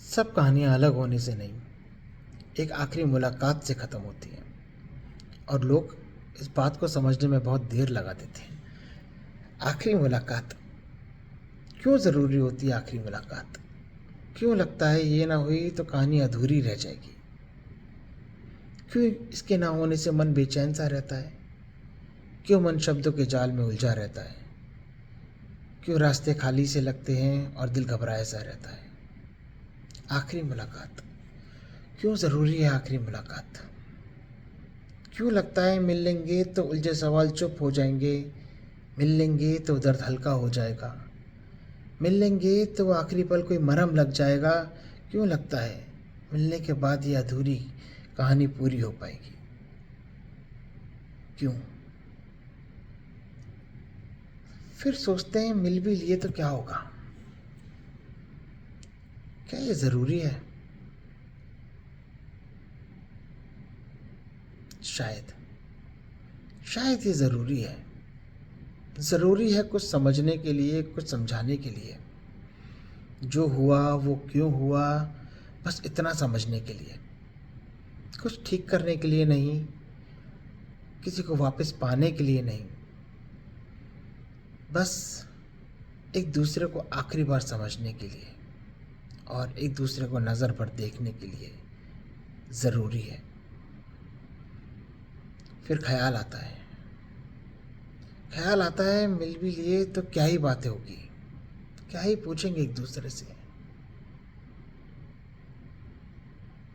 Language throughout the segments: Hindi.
सब कहानियाँ अलग होने से नहीं, एक आखिरी मुलाकात से ख़त्म होती हैं और लोग इस बात को समझने में बहुत देर लगा देते हैं। आखिरी मुलाकात क्यों ज़रूरी होती है? आखिरी मुलाकात क्यों लगता है ये ना हुई तो कहानी अधूरी रह जाएगी? क्यों इसके ना होने से मन बेचैन सा रहता है? क्यों मन शब्दों के जाल में उलझा रहता है? क्यों रास्ते खाली से लगते हैं और दिल घबराया सा रहता है? आखिरी मुलाकात क्यों ज़रूरी है? आखिरी मुलाकात क्यों लगता है मिल लेंगे तो उलझे सवाल चुप हो जाएंगे, मिल लेंगे तो दर्द हल्का हो जाएगा, मिल लेंगे तो आखिरी पल कोई मरहम लग जाएगा? क्यों लगता है मिलने के बाद ये अधूरी कहानी पूरी हो पाएगी? क्यों? फिर सोचते हैं मिल भी लिए तो क्या होगा? क्या ये ज़रूरी है? शायद शायद ये ज़रूरी है। ज़रूरी है कुछ समझने के लिए, कुछ समझाने के लिए। जो हुआ वो क्यों हुआ, बस इतना समझने के लिए। कुछ ठीक करने के लिए नहीं, किसी को वापस पाने के लिए नहीं, बस एक दूसरे को आखिरी बार समझने के लिए और एक दूसरे को नज़र पर देखने के लिए ज़रूरी है। फिर ख्याल आता है मिल भी लिए तो क्या ही बातें होगी, क्या ही पूछेंगे एक दूसरे से।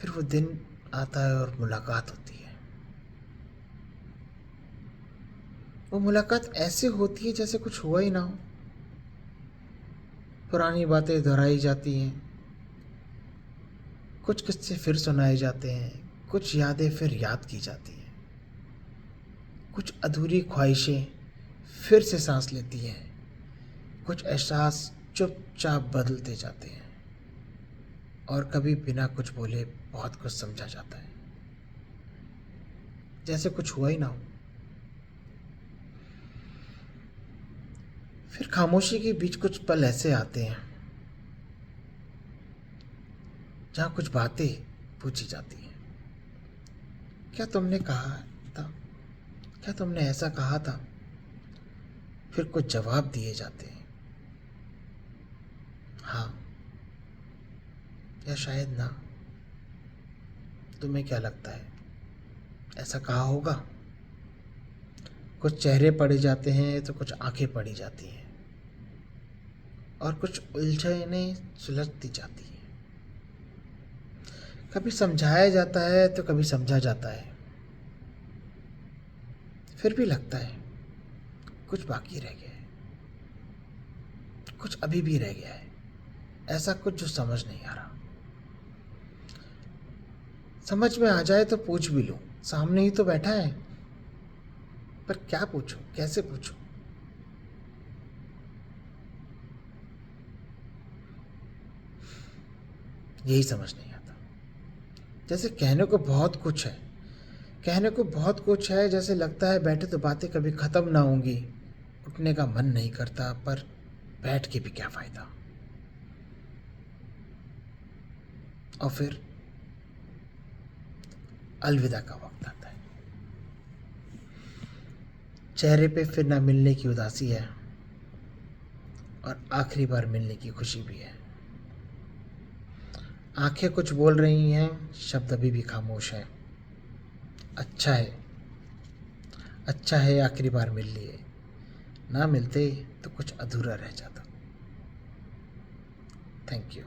फिर वो दिन आता है और मुलाकात होती है। वो मुलाकात ऐसे होती है जैसे कुछ हुआ ही ना हो। पुरानी बातें दोहराई जाती हैं, कुछ किस्से फिर सुनाए जाते हैं, कुछ यादें फिर याद की जाती हैं, कुछ अधूरी ख्वाहिशें फिर से सांस लेती हैं, कुछ एहसास चुपचाप बदलते जाते हैं और कभी बिना कुछ बोले बहुत कुछ समझा जाता है, जैसे कुछ हुआ ही ना हो। फिर खामोशी के बीच कुछ पल ऐसे आते हैं जहाँ कुछ बातें पूछी जाती हैं। क्या तुमने कहा था? क्या तुमने ऐसा कहा था? फिर कुछ जवाब दिए जाते हैं, हाँ या शायद ना। तुम्हें क्या लगता है, ऐसा कहा होगा? कुछ चेहरे पढ़े जाते हैं तो कुछ आंखें पढ़ी जाती हैं और कुछ उलझने सुलझती जाती हैं। कभी समझाया जाता है तो कभी समझा जाता है। फिर भी लगता है कुछ बाकी रह गया है, कुछ अभी भी रह गया है, ऐसा कुछ जो समझ नहीं आ रहा। समझ में आ जाए तो पूछ भी लूँ, सामने ही तो बैठा है, पर क्या पूछूं, कैसे पूछूं? यही समझ नहीं आता। जैसे कहने को बहुत कुछ है, जैसे लगता है बैठे तो बातें कभी ख़त्म ना होंगी। उठने का मन नहीं करता, पर बैठ के भी क्या फ़ायदा। और फिर अलविदा का वक्त आता है। चेहरे पे फिर ना मिलने की उदासी है और आखिरी बार मिलने की खुशी भी है। आंखें कुछ बोल रही हैं, शब्द अभी भी खामोश हैं। अच्छा है, अच्छा है आखिरी बार मिल लिए, ना मिलते तो कुछ अधूरा रह जाता। Thank you.